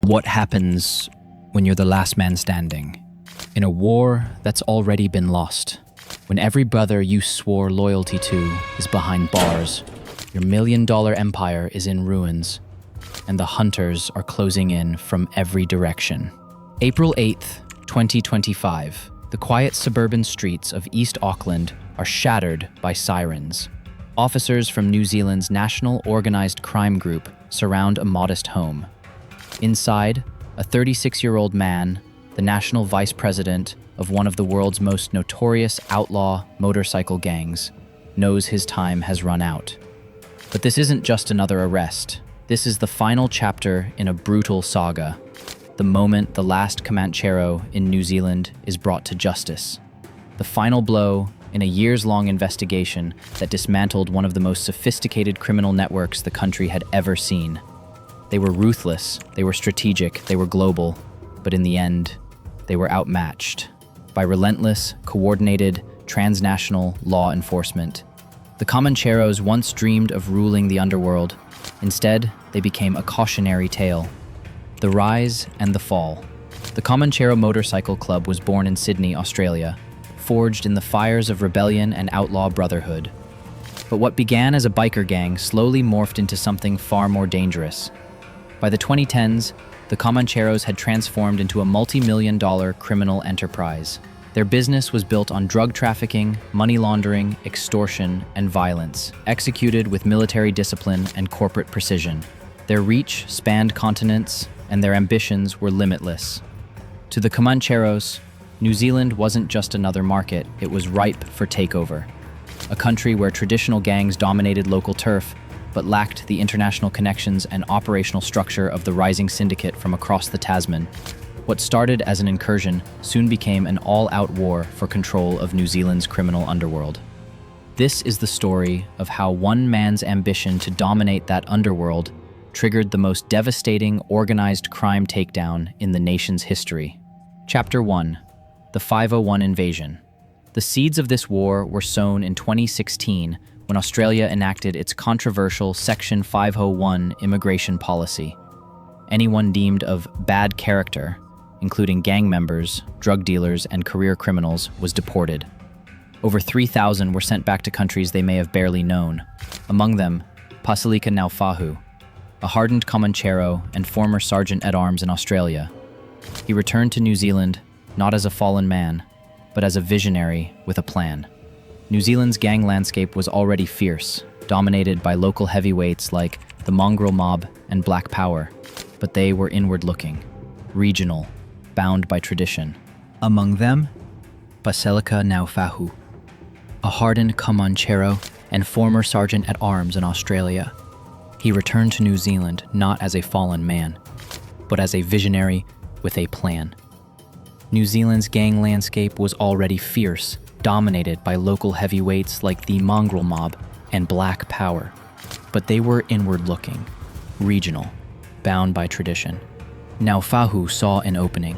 What happens when you're the last man standing? In a war that's already been lost, when every brother you swore loyalty to is behind bars, your $1 million empire is in ruins, and the hunters are closing in from every direction. April 8th, 2025, the quiet suburban streets of East Auckland are shattered by sirens. Officers from New Zealand's National Organised Crime Group surround a modest home. Inside, a 36-year-old man, the national vice president of one of the world's most notorious outlaw motorcycle gangs, knows his time has run out. But this isn't just another arrest. This is the final chapter in a brutal saga, the moment the last Comanchero in New Zealand is brought to justice. The final blow in a years-long investigation that dismantled one of the most sophisticated criminal networks the country had ever seen. They were ruthless, they were strategic, they were global, but in the end, they were outmatched by relentless, coordinated, transnational law enforcement. The Comancheros once dreamed of ruling the underworld. Instead, they became a cautionary tale. The rise and the fall. The Comanchero Motorcycle Club was born in Sydney, Australia, forged in the fires of rebellion and outlaw brotherhood. But what began as a biker gang slowly morphed into something far more dangerous. By the 2010s, the Comancheros had transformed into a multi-million-dollar criminal enterprise. Their business was built on drug trafficking, money laundering, extortion, and violence, executed with military discipline and corporate precision. Their reach spanned continents, and their ambitions were limitless. To the Comancheros, New Zealand wasn't just another market, it was ripe for takeover. A country where traditional gangs dominated local turf, but lacked the international connections and operational structure of the rising syndicate from across the Tasman. What started as an incursion soon became an all-out war for control of New Zealand's criminal underworld. This is the story of how one man's ambition to dominate that underworld triggered the most devastating organized crime takedown in the nation's history. Chapter 1: The 501 Invasion. The seeds of this war were sown in 2016 when Australia enacted its controversial Section 501 immigration policy. Anyone deemed of bad character, including gang members, drug dealers, and career criminals, was deported. Over 3,000 were sent back to countries they may have barely known. Among them, Pasilika Naufahu, a hardened Comanchero and former sergeant-at-arms in Australia. He returned to New Zealand not as a fallen man, but as a visionary with a plan. New Zealand's gang landscape was already fierce, dominated by local heavyweights like the Mongrel Mob and Black Power, but they were inward-looking, regional, bound by tradition. Among them, Pasilika Naufahu, a hardened Comanchero and former sergeant-at-arms in Australia. He returned to New Zealand not as a fallen man, but as a visionary with a plan. New Zealand's gang landscape was already fierce, dominated by local heavyweights like the Mongrel Mob and Black Power, but they were inward-looking, regional, bound by tradition. Naufahu saw an opening.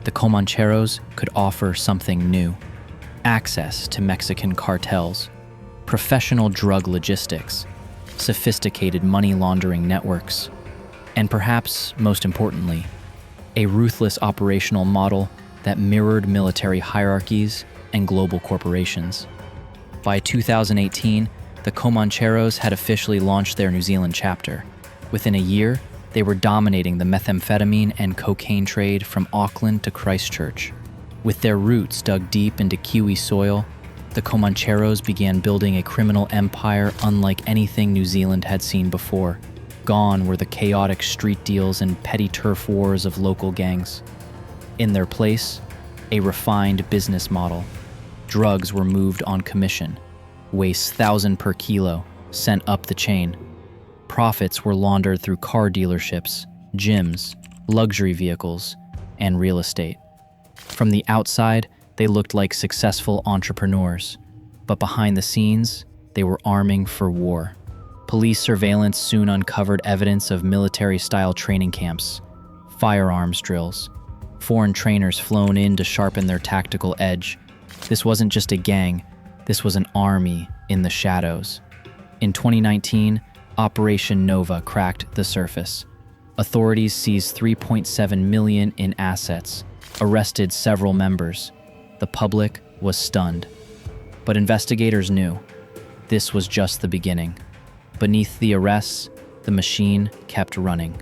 The Comancheros could offer something new: access to Mexican cartels, professional drug logistics, sophisticated money laundering networks, and perhaps most importantly, a ruthless operational model that mirrored military hierarchies and global corporations. By 2018, the Comancheros had officially launched their New Zealand chapter. Within a year, they were dominating the methamphetamine and cocaine trade from Auckland to Christchurch. With their roots dug deep into Kiwi soil, the Comancheros began building a criminal empire unlike anything New Zealand had seen before. Gone were the chaotic street deals and petty turf wars of local gangs. In their place, a refined business model. Drugs were moved on commission, weighs 1,000 per kilo, sent up the chain. Profits were laundered through car dealerships, gyms, luxury vehicles, and real estate. From the outside, they looked like successful entrepreneurs, but behind the scenes, they were arming for war. Police surveillance soon uncovered evidence of military-style training camps, firearms drills, foreign trainers flown in to sharpen their tactical edge. This wasn't just a gang, this was an army in the shadows. In 2019, Operation Nova cracked the surface. Authorities seized 3.7 million in assets, arrested several members. The public was stunned. But investigators knew this was just the beginning. Beneath the arrests, the machine kept running.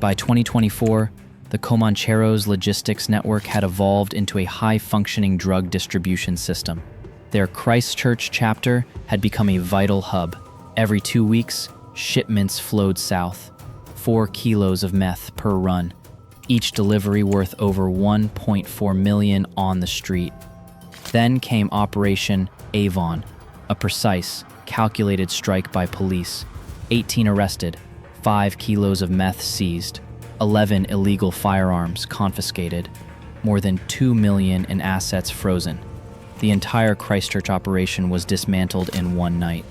By 2024, the Comancheros logistics network had evolved into a high-functioning drug distribution system. Their Christchurch chapter had become a vital hub. Every 2 weeks, shipments flowed south, 4 kilos of meth per run, each delivery worth over 1.4 million on the street. Then came Operation Avon, a precise, calculated strike by police. 18 arrested, 5 kilos of meth seized, 11 illegal firearms confiscated, more than 2 million in assets frozen. The entire Christchurch operation was dismantled in one night.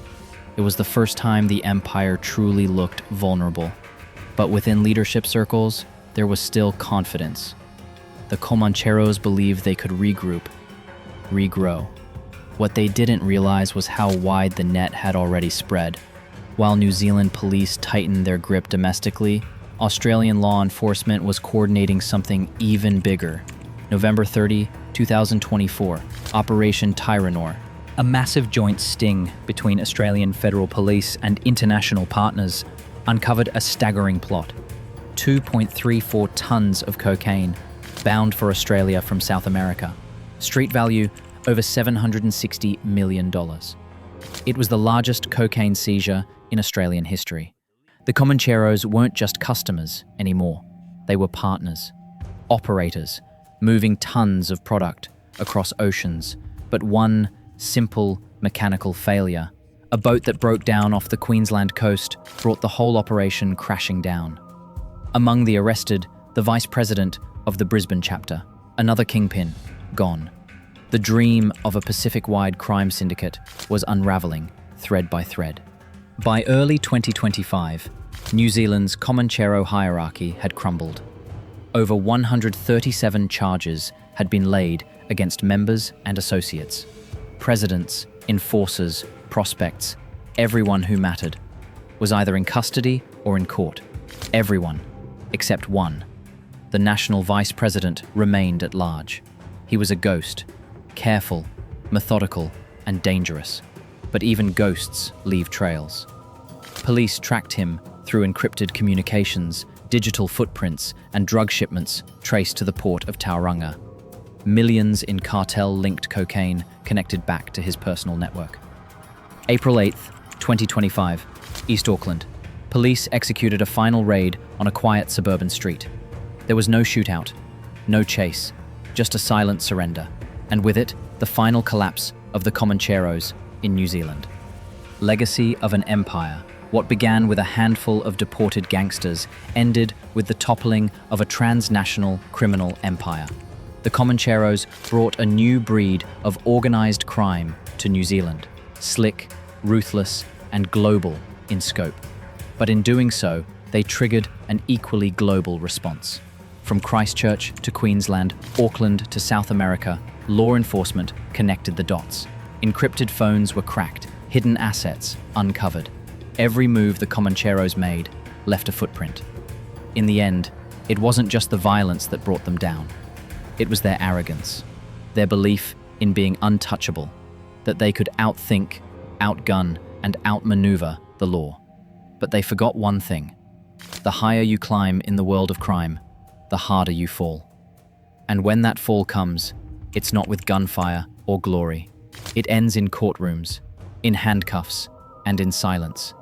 It was the first time the empire truly looked vulnerable. But within leadership circles, there was still confidence. The Comancheros believed they could regroup, regrow. What they didn't realize was how wide the net had already spread. While New Zealand police tightened their grip domestically, Australian law enforcement was coordinating something even bigger. November 30, 2024, Operation Tyranor. A massive joint sting between Australian Federal Police and international partners uncovered a staggering plot. 2.34 tons of cocaine, bound for Australia from South America. Street value, over $760 million. It was the largest cocaine seizure in Australian history. The Comancheros weren't just customers anymore. They were partners, operators, moving tons of product across oceans. But one simple mechanical failure, a boat that broke down off the Queensland coast, brought the whole operation crashing down. Among the arrested, the vice president of the Brisbane chapter, another kingpin, gone. The dream of a Pacific-wide crime syndicate was unraveling thread by thread. By early 2025, New Zealand's Comanchero hierarchy had crumbled. Over 137 charges had been laid against members and associates. Presidents, enforcers, prospects, everyone who mattered, was either in custody or in court. Everyone, except one. The national vice president remained at large. He was a ghost, careful, methodical, and dangerous. But even ghosts leave trails. Police tracked him through encrypted communications, digital footprints, and drug shipments traced to the port of Tauranga. Millions in cartel-linked cocaine connected back to his personal network. April 8, 2025, East Auckland. Police executed a final raid on a quiet suburban street. There was no shootout, no chase, just a silent surrender, and with it, the final collapse of the Comancheros in New Zealand. Legacy of an empire. What began with a handful of deported gangsters ended with the toppling of a transnational criminal empire. The Comancheros brought a new breed of organized crime to New Zealand, slick, ruthless, and global in scope. But in doing so, they triggered an equally global response. From Christchurch to Queensland, Auckland to South America, law enforcement connected the dots. Encrypted phones were cracked, hidden assets uncovered. Every move the Comancheros made left a footprint. In the end, it wasn't just the violence that brought them down. It was their arrogance, their belief in being untouchable, that they could outthink, outgun, and outmaneuver the law. But they forgot one thing. The higher you climb in the world of crime, the harder you fall. And when that fall comes, it's not with gunfire or glory. It ends in courtrooms, in handcuffs, and in silence.